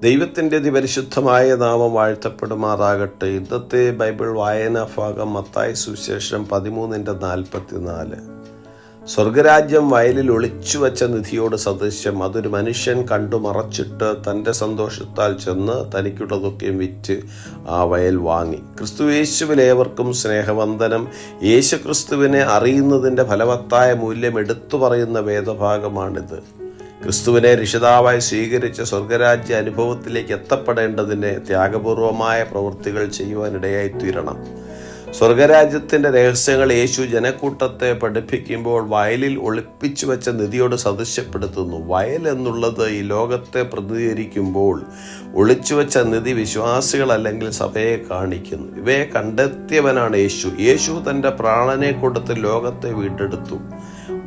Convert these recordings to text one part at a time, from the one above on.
ദൈവത്തിൻ്റെ അതിപരിശുദ്ധമായ നാമം വാഴ്ത്തപ്പെടുമാറാകട്ടെ. ഇന്നത്തെ ബൈബിൾ വായനാ ഭാഗം മത്തായി സുവിശേഷം 13:44. സ്വർഗരാജ്യം വയലിൽ ഒളിച്ചു വച്ച നിധിയോട് സദൃശ്യം. അതൊരു മനുഷ്യൻ കണ്ടു മറച്ചിട്ട് തൻ്റെ സന്തോഷത്താൽ ചെന്ന് തനിക്കുള്ളതൊക്കെയും വിറ്റ് ആ വയൽ വാങ്ങി. ക്രിസ്തുയേശുവിൽ ഏവർക്കും സ്നേഹവന്ദനം. യേശുക്രിസ്തുവിനെ അറിയുന്നതിൻ്റെ ഫലവത്തായ മൂല്യം എടുത്തു പറയുന്ന വേദഭാഗമാണിത്. ക്രിസ്തുവിനെ രക്ഷിതാവായി സ്വീകരിച്ച സ്വർഗരാജ്യ അനുഭവത്തിലേക്ക് എത്തപ്പെടേണ്ടതിന് ത്യാഗപൂർവമായ പ്രവൃത്തികൾ ചെയ്യുവാനിടയായിത്തീരണം. സ്വർഗരാജ്യത്തിൻ്റെ രഹസ്യങ്ങൾ യേശു ജനക്കൂട്ടത്തെ പഠിപ്പിക്കുമ്പോൾ വയലിൽ ഒളിപ്പിച്ചു വെച്ച നിധിയോട് സദൃശ്യപ്പെടുത്തുന്നു. വയൽ എന്നുള്ളത് ഈ ലോകത്തെ പ്രതിനിധീകരിക്കുമ്പോൾ ഒളിച്ചുവെച്ച നിധി വിശ്വാസികൾ അല്ലെങ്കിൽ സഭയെ കാണിക്കുന്നു. ഇവയെ കണ്ടെത്തിയവനാണ് യേശു. യേശു തൻ്റെ പ്രാണനെ കൊടുത്ത് ലോകത്തെ വീണ്ടെടുത്തു.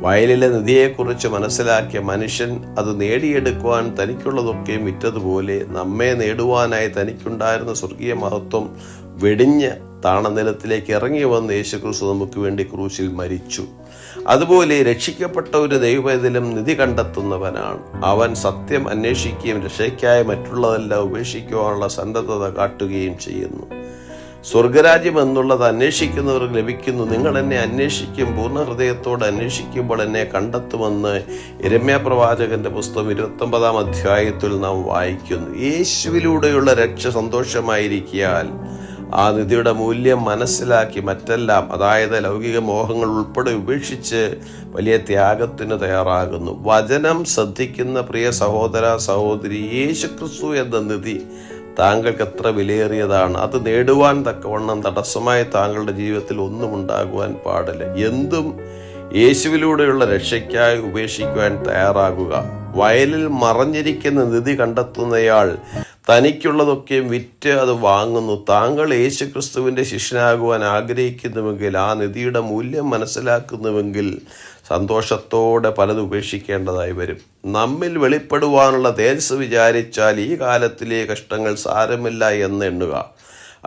വയലിലെ നിധിയെക്കുറിച്ച് മനസ്സിലാക്കിയ മനുഷ്യൻ അത് നേടിയെടുക്കുവാൻ തനിക്കുള്ളതൊക്കെയും വിറ്റതുപോലെ നമ്മെ നേടുവാനായി തനിക്കുണ്ടായിരുന്ന സ്വർഗീയ മഹത്വം വെടിഞ്ഞ് താണനിലത്തിലേക്ക് ഇറങ്ങി വന്ന് യേശുക്രിസ്തു നമുക്ക് വേണ്ടി ക്രൂശിൽ മരിച്ചു. അതുപോലെ രക്ഷിക്കപ്പെട്ട ഒരു ദൈവവേദലും നിധി കണ്ടെത്തുന്നവനാണ്. അവൻ സത്യം അന്വേഷിക്കുകയും രക്ഷയ്ക്കായി മറ്റുള്ളതെല്ലാം ഉപേക്ഷിക്കുവാനുള്ള സന്നദ്ധത കാട്ടുകയും ചെയ്യുന്നു. സ്വർഗരാജ്യം എന്നുള്ളത് അന്വേഷിക്കുന്നവർക്ക് ലഭിക്കുന്നു. നിങ്ങൾ എന്നെ അന്വേഷിക്കും, പൂർണ്ണ ഹൃദയത്തോടെ അന്വേഷിക്കുമ്പോൾ എന്നെ കണ്ടെത്തുമെന്ന് യിരെമ്യാ പ്രവാചകന്റെ പുസ്തകം 29-ാം അധ്യായത്തിൽ നാം വായിക്കുന്നു. യേശുവിലൂടെയുള്ള രക്ഷ സന്തോഷമായിരിക്കാൽ ആ നിധിയുടെ മൂല്യം മനസ്സിലാക്കി മറ്റെല്ലാം, അതായത് ലൗകിക മോഹങ്ങൾ ഉൾപ്പെടെ ഉപേക്ഷിച്ച് വലിയ ത്യാഗത്തിന് തയ്യാറാകുന്നു. വചനം ശ്രദ്ധിക്കുന്ന പ്രിയ സഹോദര സഹോദരി, യേശുക്രിസ്തു എന്ന നിധി താങ്കൾക്ക് എത്ര വിലയേറിയതാണ്. അത് നേടുവാൻ തക്കവണ്ണം തടസ്സമായി താങ്കളുടെ ജീവിതത്തിൽ ഒന്നും ഉണ്ടാകുവാൻ പാടില്ല. എന്തും യേശുവിലൂടെയുള്ള രക്ഷയ്ക്കായി ഉപേക്ഷിക്കുവാൻ തയ്യാറാകുക. വയലിൽ മറഞ്ഞിരിക്കുന്ന നിധി കണ്ടെത്തുന്നയാൾ തനിക്കുള്ളതൊക്കെയും വിറ്റ് അത് വാങ്ങുന്നു. താങ്കൾ യേശുക്രിസ്തുവിൻ്റെ ശിഷ്യനാകുവാൻ ആഗ്രഹിക്കുന്നുവെങ്കിൽ, ആ നിധിയുടെ മൂല്യം മനസ്സിലാക്കുന്നുവെങ്കിൽ സന്തോഷത്തോടെ പലത് ഉപേക്ഷിക്കേണ്ടതായി വരും. നമ്മിൽ വെളിപ്പെടുവാനുള്ള തേജസ് വിചാരിച്ചാൽ ഈ കാലത്തിലെ കഷ്ടങ്ങൾ സാരമില്ല എന്ന് എണ്ണുക.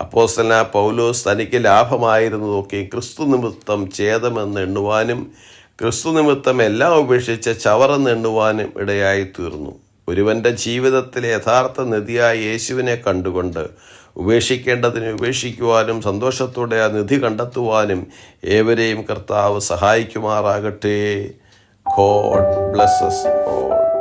അപ്പോസ്തലനായ പൗലോസ് തനിക്ക് ലാഭമായിരുന്നതൊക്കെ ക്രിസ്തു നിമിത്തം ഛേദമെന്ന് എണ്ണുവാനും ക്രിസ്തു നിമിത്തം എല്ലാം ഉപേക്ഷിച്ച് ചവറെന്ന് എണ്ണുവാനും ഇടയായി തീർന്നു. ഒരുവന്റെ ജീവിതത്തിലെ യഥാർത്ഥ നിധിയായ യേശുവിനെ കണ്ടുകൊണ്ട് ഉപേക്ഷിക്കേണ്ടതിന് ഉപേക്ഷിക്കുവാനും സന്തോഷത്തോടെ ആ നിധി കണ്ടെത്തുവാനും ഏവരെയും കർത്താവ് സഹായിക്കുമാറാകട്ടെ. God bless us all.